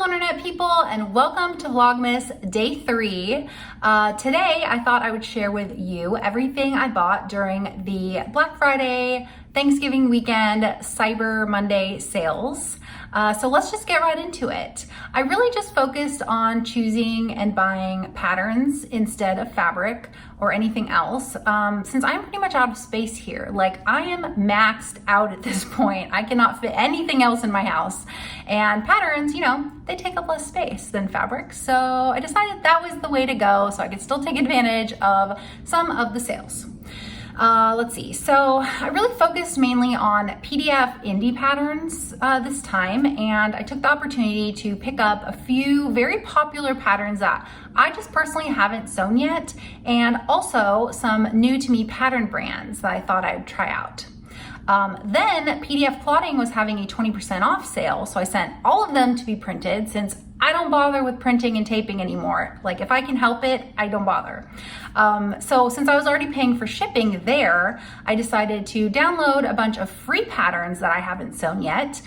Internet people, and welcome to Vlogmas Day 3. Today I thought I would share with you everything I bought during the Black Friday, Thanksgiving weekend, Cyber Monday sales. So let's just get right into it. I really just focused on choosing and buying patterns instead of fabric or anything else, since I'm pretty much out of space here. Like, I am maxed out at this point. I cannot fit anything else in my house. And patterns, you know, they take up less space than fabric. So I decided that was the way to go so I could still take advantage of some of the sales. Let's see. So I really focused mainly on PDF indie patterns this time, and I took the opportunity to pick up a few very popular patterns that I just personally haven't sewn yet, and also some new to me pattern brands that I thought I'd try out. Then PDF Plotting was having a 20% off sale, so I sent all of them to be printed since I don't bother with printing and taping anymore. Like, if I can help it, I don't bother. So since I was already paying for shipping there, I decided to download a bunch of free patterns that I haven't sewn yet,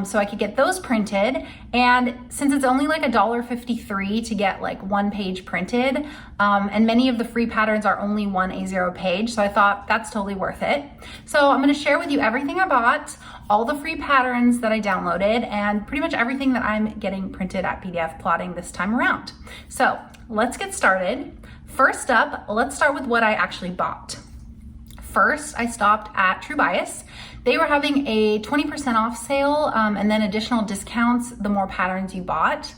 so I could get those printed. And since it's only like $1.53 to get like one page printed, and many of the free patterns are only one A0 page, so I thought that's totally worth it. So I'm gonna share with you everything I bought, all the free patterns that I downloaded, and pretty much everything that I'm getting printed at PDF Plotting this time around. So let's get started. First up, let's start with what I actually bought. First, I stopped at True Bias. They were having a 20% off sale, and then additional discounts the more patterns you bought.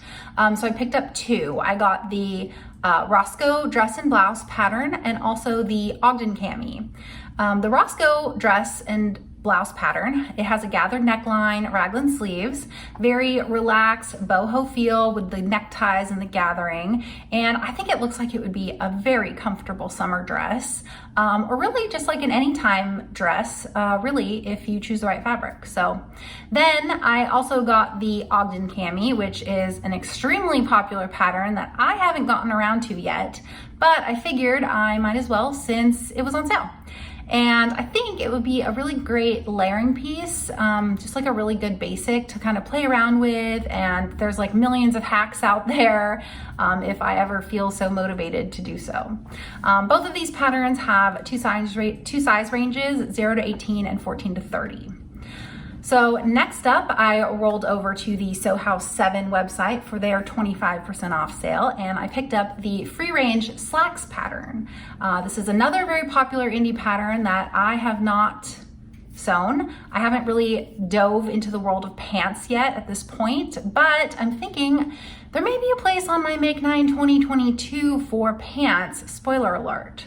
So I picked up two. I got the Roscoe dress and blouse pattern and also the Oden Cami. The Roscoe dress and blouse pattern, it has a gathered neckline, raglan sleeves, very relaxed boho feel with the neckties and the gathering, and I think it looks like it would be a very comfortable summer dress, or really just like an anytime dress, really, if you choose the right fabric. So then I also got the Oden Cami, which is an extremely popular pattern that I haven't gotten around to yet, but I figured I might as well since it was on sale. And I think it would be a really great layering piece, just like a really good basic to kind of play around with. And there's like millions of hacks out there if I ever feel so motivated to do so. Both of these patterns have two size ranges, 0 to 18 and 14 to 30. So next up, I rolled over to the Sew House 7 website for their 25% off sale, and I picked up the free range slacks pattern. This is another very popular indie pattern that I have not sewn. I haven't really dove into the world of pants yet at this point, but I'm thinking there may be a place on my Make 9 2022 for pants, spoiler alert.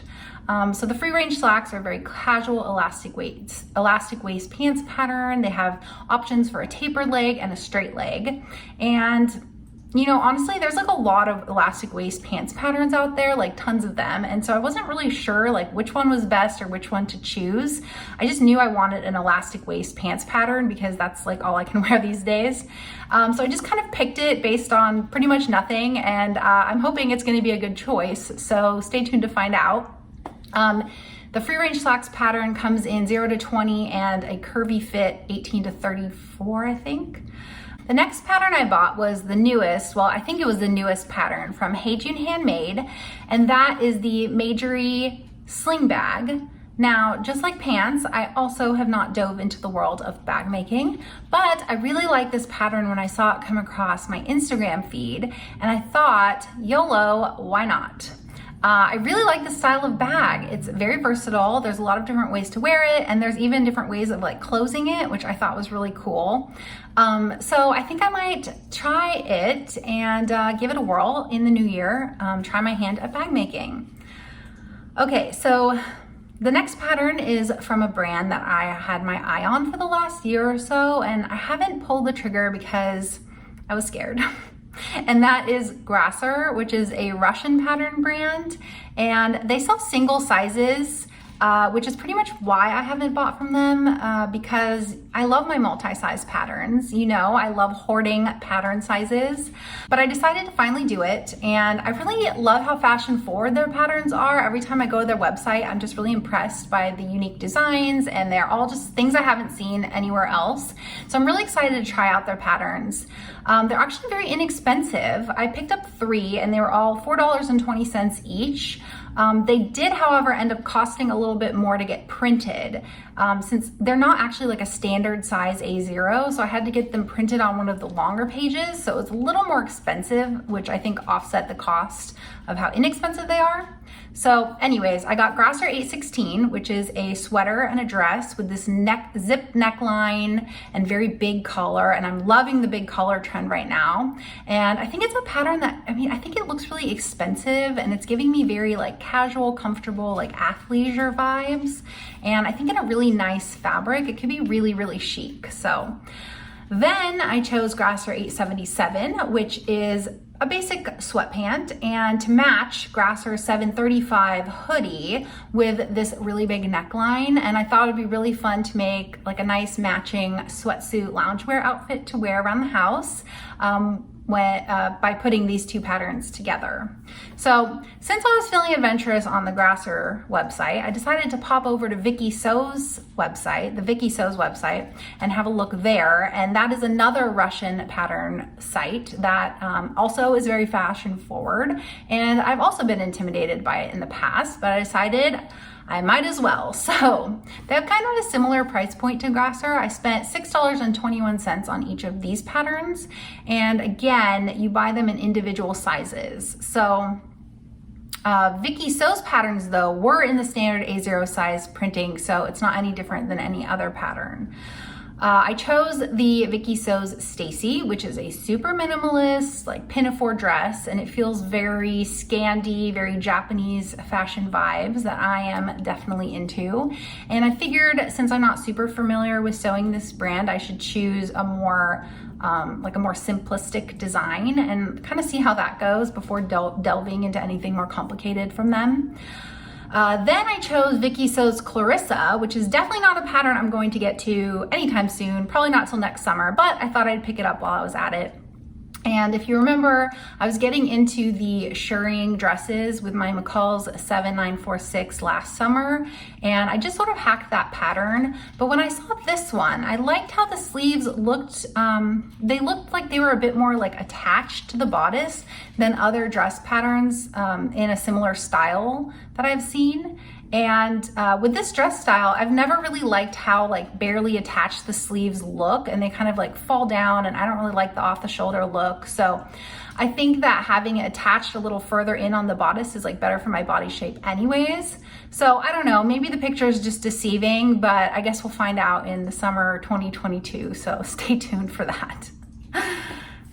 So the free range slacks are a very casual elastic waist pants pattern. They have options for a tapered leg and a straight leg. And you know, honestly, there's like a lot of elastic waist pants patterns out there, like tons of them. And so I wasn't really sure like which one was best or which one to choose. I just knew I wanted an elastic waist pants pattern because that's like all I can wear these days. So I just kind of picked it based on pretty much nothing. And I'm hoping it's gonna be a good choice. So stay tuned to find out. The free range slacks pattern comes in 0 to 20 and a curvy fit 18 to 34, I think. The next pattern I bought was the newest, well, I think it was the newest pattern from Hey June Handmade, and that is the Majorie Sling Bag. Now, just like pants, I also have not dove into the world of bag making, but I really liked this pattern when I saw it come across my Instagram feed, and I thought, YOLO, why not? I really like the style of bag. It's very versatile. There's a lot of different ways to wear it, and there's even different ways of like closing it, which I thought was really cool. So I think I might try it and give it a whirl in the new year, try my hand at bag making. Okay, so the next pattern is from a brand that I had my eye on for the last year or so, and I haven't pulled the trigger because I was scared. And that is Grasser, which is a Russian pattern brand, and they sell single sizes which is pretty much why I haven't bought from them, because I love my multi-size patterns. You know, I love hoarding pattern sizes, but I decided to finally do it. And I really love how fashion forward their patterns are. Every time I go to their website, I'm just really impressed by the unique designs, and they're all just things I haven't seen anywhere else. So I'm really excited to try out their patterns. They're actually very inexpensive. I picked up 3 and they were all $4.20 each. They did, however, end up costing a little bit more to get printed, since they're not actually like a standard size A0. So I had to get them printed on one of the longer pages. So it was a little more expensive, which I think offset the cost of how inexpensive they are. So anyways, I got Grasser 816, which is a sweater and a dress with this zip neckline and very big collar. And I'm loving the big collar trend right now. And I think it's a pattern that, I mean, I think it looks really expensive and it's giving me very like casual, comfortable, like athleisure vibes. And I think in a really nice fabric, it could be really, really chic. So then I chose Grasser 877, which is a basic sweatpant, and to match Grasser 735 hoodie with this really big neckline. And I thought it'd be really fun to make like a nice matching sweatsuit loungewear outfit to wear around the house by putting these 2 patterns together. So since I was feeling adventurous on the Grasser website, I decided to pop over to Vicky Sews website, the Vicky Sews website, and have a look there. And that is another Russian pattern site that also is very fashion forward. And I've also been intimidated by it in the past, but I decided I might as well. So they have kind of a similar price point to Grasser. I spent $6.21 on each of these patterns. And again, you buy them in individual sizes. So Vicky Sews patterns though were in the standard A0 size printing, so it's not any different than any other pattern. I chose the Vicky Sews Stacy, which is a super minimalist, like pinafore dress, and it feels very Scandi, very Japanese fashion vibes that I am definitely into. And I figured since I'm not super familiar with sewing this brand, I should choose a more like a more simplistic design and kind of see how that goes before delving into anything more complicated from them. Then I chose Vikki Sews Clarissa, which is definitely not a pattern I'm going to get to anytime soon, probably not till next summer, but I thought I'd pick it up while I was at it. And if you remember, I was getting into the shirring dresses with my McCall's 7946 last summer, and I just sort of hacked that pattern. But when I saw this one, I liked how the sleeves looked, they looked like they were a bit more like attached to the bodice than other dress patterns in a similar style that I've seen. And with this dress style, I've never really liked how like barely attached the sleeves look, and they kind of like fall down, and I don't really like the off the shoulder look. So I think that having it attached a little further in on the bodice is like better for my body shape anyways. So I don't know, maybe the picture is just deceiving, but I guess we'll find out in the summer 2022. So stay tuned for that.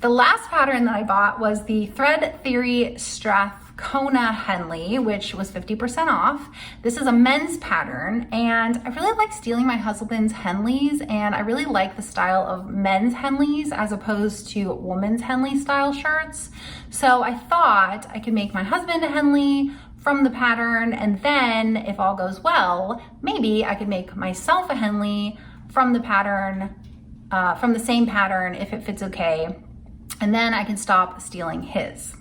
The last pattern that I bought was the Thread Theory Strathcona Henley, which was 50% off. This is a men's pattern, and I really like stealing my husband's Henleys, and I really like the style of men's Henleys as opposed to women's Henley style shirts. So I thought I could make my husband a Henley from the pattern, and then if all goes well, maybe I could make myself a Henley from the pattern, from the same pattern if it fits okay. And then I can stop stealing his.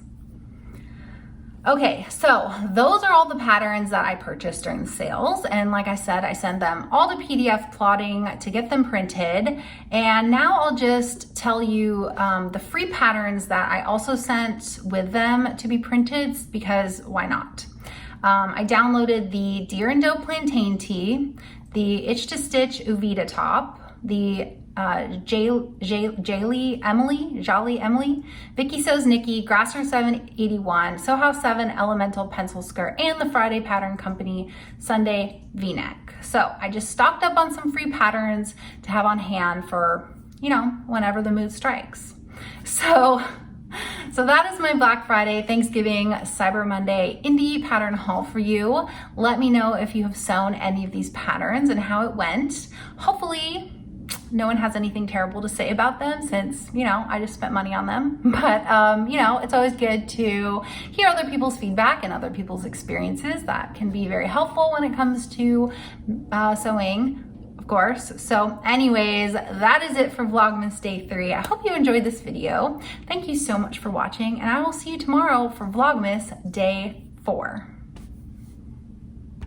Okay, so those are all the patterns that I purchased during the sales. And like I said, I sent them all to PDF plotting to get them printed. And now I'll just tell you the free patterns that I also sent with them to be printed, because why not? I downloaded the Deer and Doe Plantain Tee, the Itch to Stitch Uvita Top, the Jolly Emily, Vicky Sews Nikki, Grasser 781, Sew House 7 Elemental Pencil Skirt, and the Friday Pattern Company Sunday V-neck. So I just stocked up on some free patterns to have on hand for, you know, whenever the mood strikes. So that is my Black Friday, Thanksgiving, Cyber Monday indie pattern haul for you. Let me know if you have sewn any of these patterns and how it went. Hopefully no one has anything terrible to say about them since, you know, I just spent money on them. But, you know, it's always good to hear other people's feedback and other people's experiences. That can be very helpful when it comes to sewing, of course. So anyways, that is it for Vlogmas Day 3. I hope you enjoyed this video. Thank you so much for watching, and I will see you tomorrow for Vlogmas Day 4.